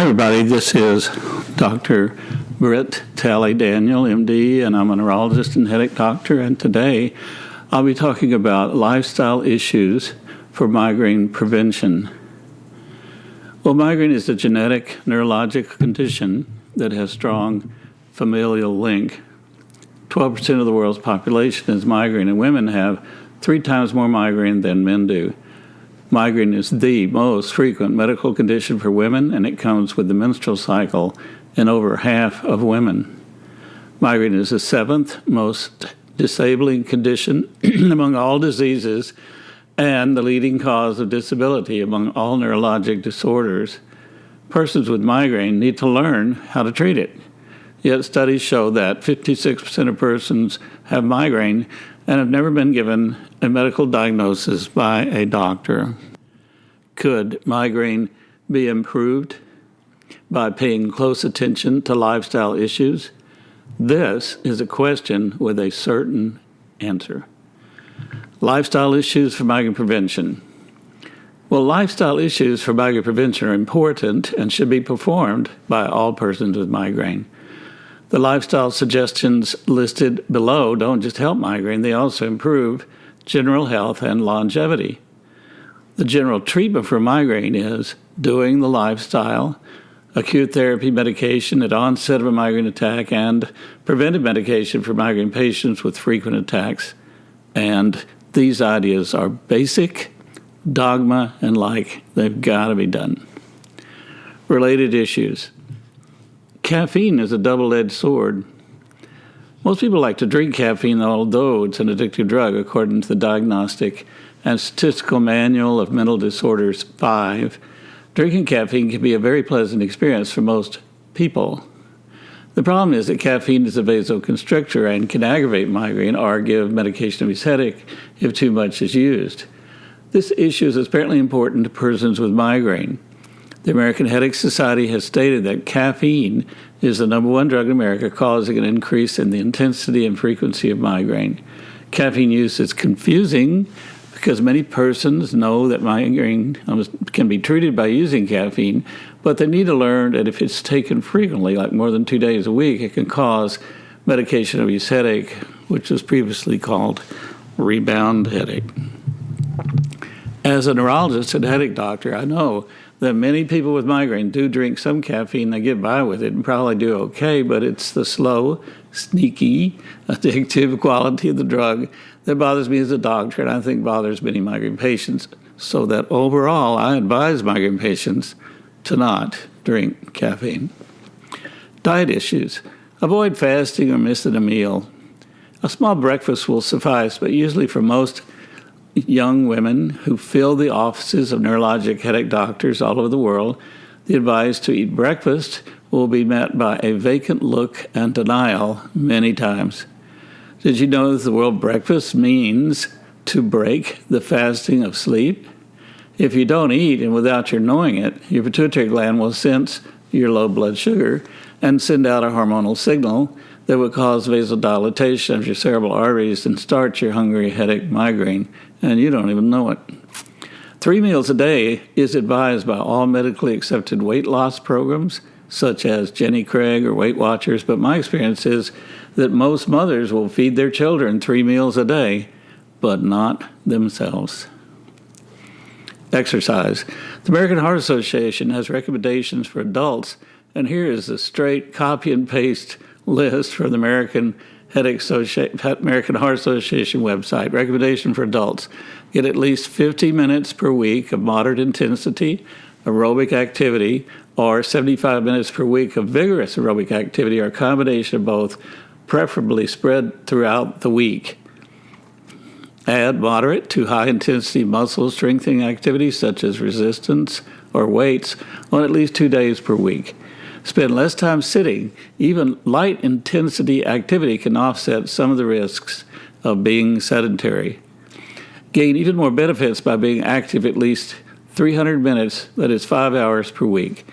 everybody, this is Dr. Britt Talley Daniel, MD, and I'm a neurologist and headache doctor, and today I'll be talking about lifestyle issues for migraine prevention. Well, migraine is a genetic neurologic condition that has strong familial link. 12% of the world's population has migraine, and women have 3 times more migraine than men do. Migraine is the most frequent medical condition for women, and it comes with the menstrual cycle in over half of women. Migraine is the 7th most disabling condition among all diseases and the leading cause of disability among all neurologic disorders. Persons with migraine need to learn how to treat it. Yet studies show that 56% of persons have migraine and have never been given a medical diagnosis by a doctor. Could migraine be improved by paying close attention to lifestyle issues? This is a question with a certain answer. Lifestyle issues for migraine prevention. Well, lifestyle issues for migraine prevention are important and should be performed by all persons with migraine. The lifestyle suggestions listed below don't just help migraine, they also improve general health and longevity. The general treatment for migraine is doing the lifestyle, acute therapy medication at onset of a migraine attack, and preventive medication for migraine patients with frequent attacks. And these ideas are basic, dogma, and they've got to be done. Related issues. Caffeine is a double-edged sword. Most people like to drink caffeine, although it's an addictive drug, according to the Diagnostic and Statistical Manual of Mental Disorders 5. Drinking caffeine can be a very pleasant experience for most people. The problem is that caffeine is a vasoconstrictor and can aggravate migraine or give medication of headache if too much is used. This issue is apparently important to persons with migraine. The American Headache Society has stated that caffeine is the number 1 drug in America causing an increase in the intensity and frequency of migraine. Caffeine use is confusing because many persons know that migraine can be treated by using caffeine, but they need to learn that if it's taken frequently, like more than 2 days a week, it can cause medication-induced headache, which was previously called rebound headache. As a neurologist and headache doctor, I know that many people with migraine do drink some caffeine. They get by with it and probably do okay, but it's the slow, sneaky, addictive quality of the drug that bothers me as a doctor, and I think bothers many migraine patients, so that overall I advise migraine patients to not drink caffeine. Diet issues. Avoid fasting or missing a meal. A small breakfast will suffice, but usually for most young women who fill the offices of neurologic headache doctors all over the world, the advice to eat breakfast will be met by a vacant look and denial many times. Did you know that the word breakfast means to break the fasting of sleep? If you don't eat, and without your knowing it, your pituitary gland will sense your low blood sugar and send out a hormonal signal that would cause vasodilatation of your cerebral arteries and start your hungry headache migraine, and you don't even know it. 3 meals a day is advised by all medically accepted weight loss programs, such as Jenny Craig or Weight Watchers, but my experience is that most mothers will feed their children 3 meals a day, but not themselves. Exercise. The American Heart Association has recommendations for adults, and here is a straight copy and paste list from the American Heart Association website. Recommendation for adults: get at least 50 minutes per week of moderate intensity aerobic activity, or 75 minutes per week of vigorous aerobic activity, or a combination of both, preferably spread throughout the week. Add moderate to high intensity muscle strengthening activities such as resistance or weights on at least 2 days per week. Spend less time sitting. Even light intensity activity can offset some of the risks of being sedentary. Gain even more benefits by being active at least 300 minutes, that is 5 hours per week,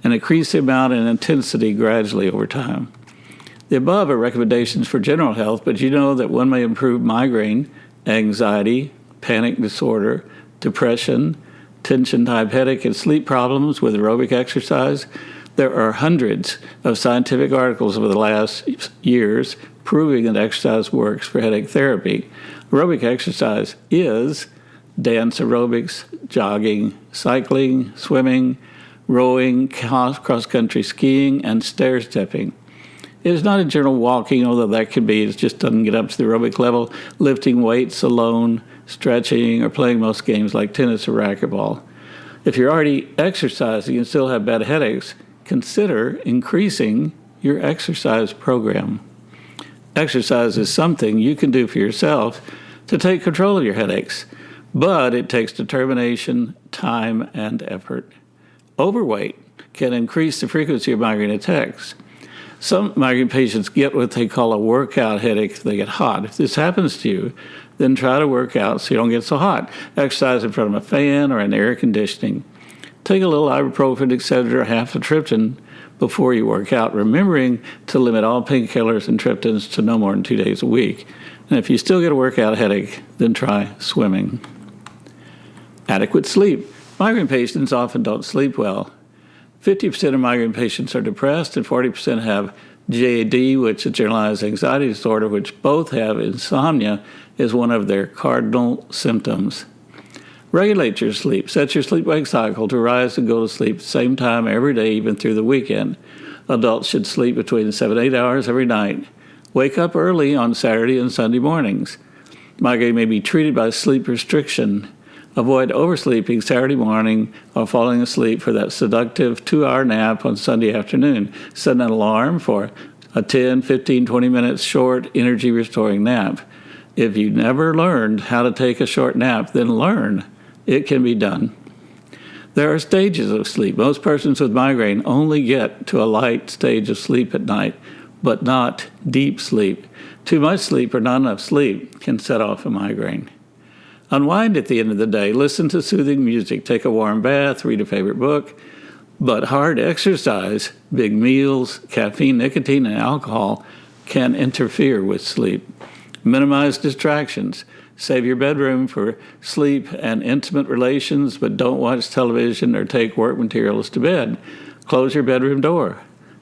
and increase the amount and intensity gradually over time. The above are recommendations for general health, but you know that one may improve migraine, anxiety, panic disorder, depression, tension-type headache, and sleep problems with aerobic exercise. There are hundreds of scientific articles over the last years proving that exercise works for headache therapy. Aerobic exercise is dance aerobics, jogging, cycling, swimming, rowing, cross-country skiing, and stair-stepping. It is not a general walking, although that could be. It just doesn't get up to the aerobic level. Lifting weights alone, stretching, or playing most games like tennis or racquetball. If you're already exercising and still have bad headaches, consider increasing your exercise program. Exercise is something you can do for yourself to take control of your headaches, but it takes determination, time, and effort. Overweight can increase the frequency of migraine attacks. Some migraine patients get what they call a workout headache if they get hot. If this happens to you, then try to work out so you don't get so hot. Exercise in front of a fan or an air conditioning. Take a little ibuprofen, etc., half a Triptan before you work out, remembering to limit all painkillers and Triptans to no more than 2 days a week. And if you still get a workout headache, then try swimming. Adequate sleep. Migraine patients often don't sleep well. 50% of migraine patients are depressed, and 40% have GAD, which is generalized anxiety disorder, which both have insomnia as one of their cardinal symptoms. Regulate your sleep. Set your sleep-wake cycle to rise and go to sleep at the same time every day, even through the weekend. Adults should sleep between 7 and 8 hours every night. Wake up early on Saturday and Sunday mornings. Migraine may be treated by sleep restriction. Avoid oversleeping Saturday morning or falling asleep for that seductive 2-hour nap on Sunday afternoon. Set an alarm for a 10, 15, 20 minutes short energy-restoring nap. If you never learned how to take a short nap, then learn. It can be done. There are stages of sleep. Most persons with migraine only get to a light stage of sleep at night, but not deep sleep. Too much sleep or not enough sleep can set off a migraine. Unwind at the end of the day. Listen to soothing music. Take a warm bath. Read a favorite book. But hard exercise, big meals, caffeine, nicotine, and alcohol can interfere with sleep. Minimize distractions. Save your bedroom for sleep and intimate relations, but don't watch television or take work materials to bed. Close your bedroom door.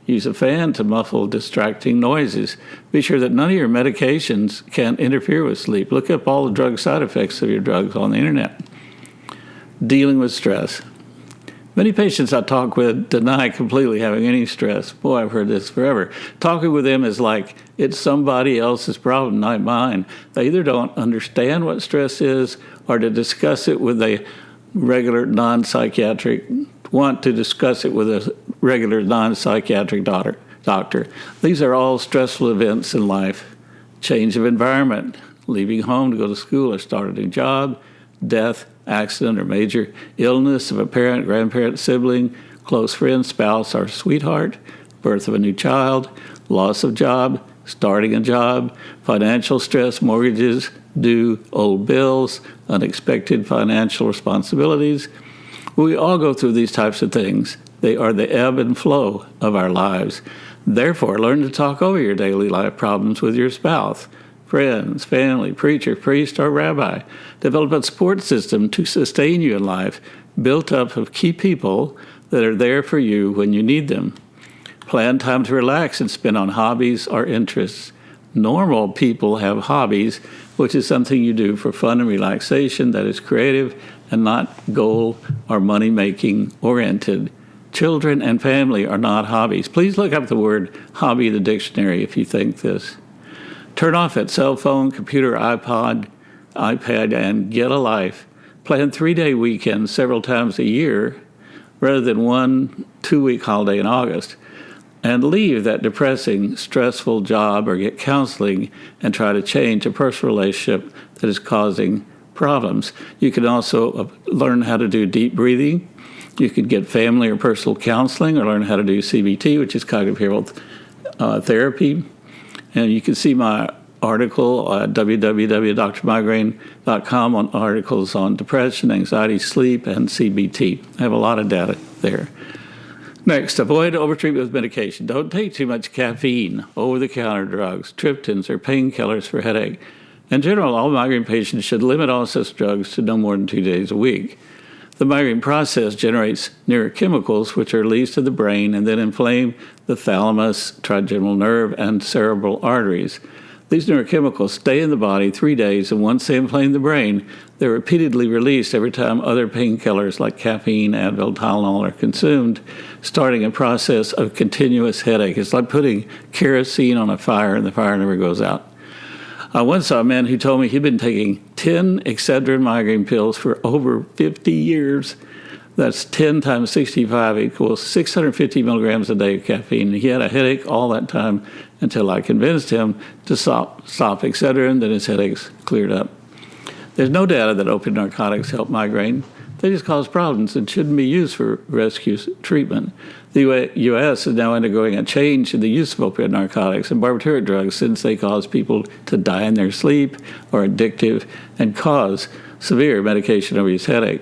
Use a fan to muffle distracting noises. Be sure that none of your medications can interfere with sleep. Look up all the drug side effects of your drugs on the internet. Dealing with stress. Many patients I talk with deny completely having any stress. Boy, I've heard this forever. Talking with them is like it's somebody else's problem, not mine. They either don't understand what stress is or to discuss it with a regular non-psychiatric doctor. These are all stressful events in life. Change of environment, leaving home to go to school or start a new job, death, accident, or major illness of a parent, grandparent, sibling, close friend, spouse, or sweetheart, birth of a new child, loss of job, starting a job, financial stress, mortgages, due old bills, unexpected financial responsibilities. We all go through these types of things. They are the ebb and flow of our lives. Therefore, learn to talk over your daily life problems with your spouse, friends, family, preacher, priest, or rabbi. Develop a support system to sustain you in life, built up of key people that are there for you when you need them. Plan time to relax and spend on hobbies or interests. Normal people have hobbies, which is something you do for fun and relaxation that is creative and not goal or money-making oriented. Children and family are not hobbies. Please look up the word hobby in the dictionary if you think this. Turn off that cell phone, computer, iPad, and get a life. Plan 3-day weekends several times a year rather than 1 2-week holiday in August. And leave that depressing, stressful job or get counseling and try to change a personal relationship that is causing problems. You can also learn how to do deep breathing. You could get family or personal counseling or learn how to do CBT, which is cognitive behavioral therapy. And you can see my article at www.drmigraine.com on articles on depression, anxiety, sleep, and CBT. I have a lot of data there. Next, avoid overtreatment with medication. Don't take too much caffeine, over-the-counter drugs, Triptans, or painkillers for headache. In general, all migraine patients should limit all such drugs to no more than 2 days a week. The migraine process generates neurochemicals which are released to the brain and then inflame the thalamus, trigeminal nerve, and cerebral arteries. These neurochemicals stay in the body 3 days, and once they inflame the brain, they're repeatedly released every time other painkillers like caffeine, Advil, Tylenol are consumed, starting a process of continuous headache. It's like putting kerosene on a fire, and the fire never goes out. I once saw a man who told me he'd been taking 10 Excedrin migraine pills for over 50 years. That's 10 times 65 equals 650 milligrams a day of caffeine. He had a headache all that time until I convinced him to stop Excedrin, then his headaches cleared up. There's no data that opiate narcotics help migraine. They just cause problems and shouldn't be used for rescue treatment. The U.S. is now undergoing a change in the use of opioid narcotics and barbituric drugs since they cause people to die in their sleep, are addictive, and cause severe medication-overuse headache.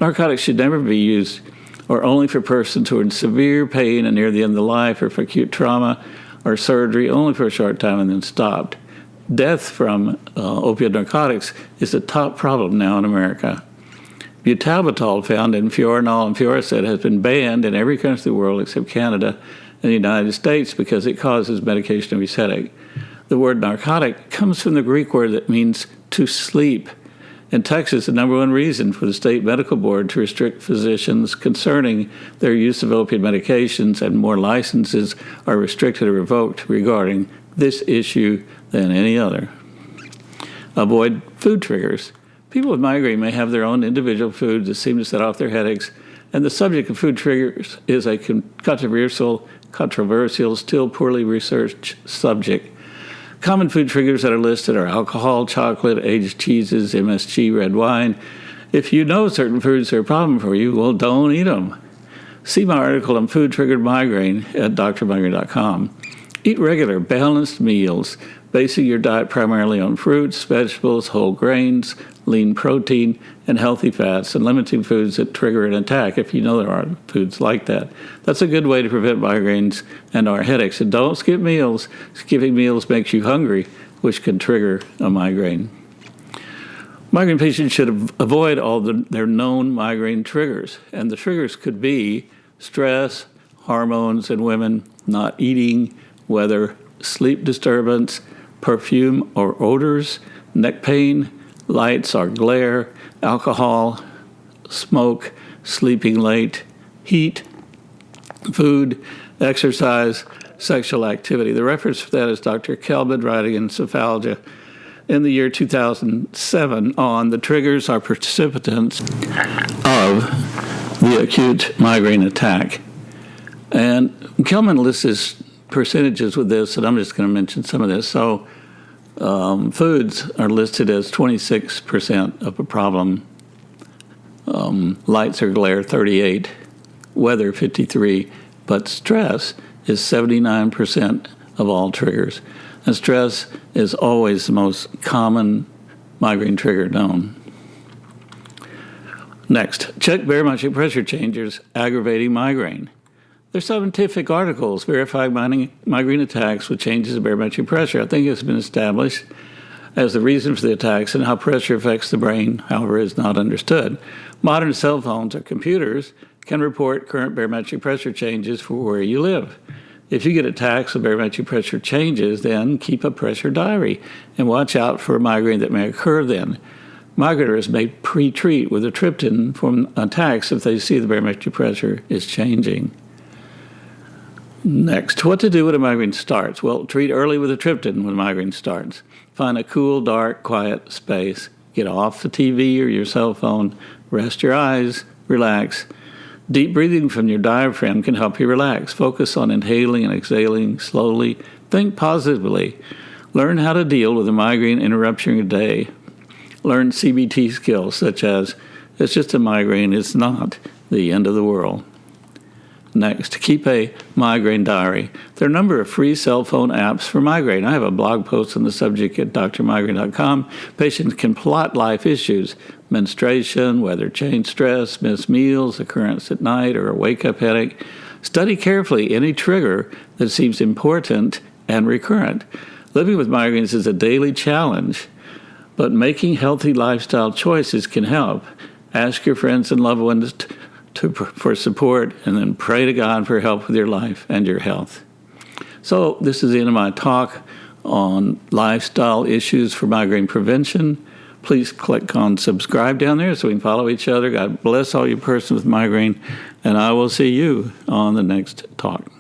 Narcotics should never be used or only for persons who are in severe pain and near the end of life, or for acute trauma or surgery only for a short time and then stopped. Death from opioid narcotics is the top problem now in America. Butalbital, found in Fiorinol and Fioricet, has been banned in every country of the world except Canada and the United States because it causes medication-overuse headache. The word narcotic comes from the Greek word that means to sleep. In Texas, the number one reason for the state medical board to restrict physicians concerning their use of opioid medications, and more licenses are restricted or revoked regarding this issue than any other. Avoid food triggers. People with migraine may have their own individual foods that seem to set off their headaches, and the subject of food triggers is a controversial, still poorly researched subject. Common food triggers that are listed are alcohol, chocolate, aged cheeses, MSG, red wine. If you know certain foods are a problem for you, well, don't eat them. See my article on food-triggered migraine at drmigraine.com. Eat regular, balanced meals, basing your diet primarily on fruits, vegetables, whole grains, lean protein, and healthy fats, and limiting foods that trigger an attack if you know there are foods like that. That's a good way to prevent migraines and our headaches. And don't skip meals. Skipping meals makes you hungry, which can trigger a migraine. Migraine patients should avoid all their known migraine triggers, and the triggers could be stress, hormones in women, not eating, weather, sleep disturbance, perfume or odors, neck pain, lights or glare, alcohol, smoke, sleeping late, heat, food, exercise, sexual activity. The reference for that is Dr. Kelman writing in Cephalgia in the year 2007 on the triggers or precipitants of the acute migraine attack. And Kelman lists his percentages with this, and I'm just going to mention some of this. So foods are listed as 26% of a problem, lights or glare 38, weather 53, but stress is 79% of all triggers. And stress is always the most common migraine trigger known. Next, check barometric pressure changes aggravating migraine. There's scientific articles verifying migraine attacks with changes in barometric pressure. I think it's been established as the reason for the attacks, and how pressure affects the brain, however, is not understood. Modern cell phones or computers can report current barometric pressure changes for where you live. If you get attacks with barometric pressure changes, then keep a pressure diary and watch out for a migraine that may occur then. Migraineurs may pre-treat with a Triptan from attacks if they see the barometric pressure is changing. Next, what to do when a migraine starts? Well, treat early with a Triptan when a migraine starts. Find a cool, dark, quiet space. Get off the TV or your cell phone. Rest your eyes. Relax. Deep breathing from your diaphragm can help you relax. Focus on inhaling and exhaling slowly. Think positively. Learn how to deal with a migraine interrupting your day. Learn CBT skills such as, it's just a migraine, it's not the end of the world. Next, keep a migraine diary. There are a number of free cell phone apps for migraine. I have a blog post on the subject at drmigraine.com. Patients can plot life issues, menstruation, weather change, stress, missed meals, occurrence at night, or a wake-up headache. Study carefully any trigger that seems important and recurrent. Living with migraines is a daily challenge, but making healthy lifestyle choices can help. Ask your friends and loved ones for support, and then pray to God for help with your life and your health. So this is the end of my talk on lifestyle issues for migraine prevention. Please click on subscribe down there so we can follow each other. God bless all you persons with migraine, and I will see you on the next talk.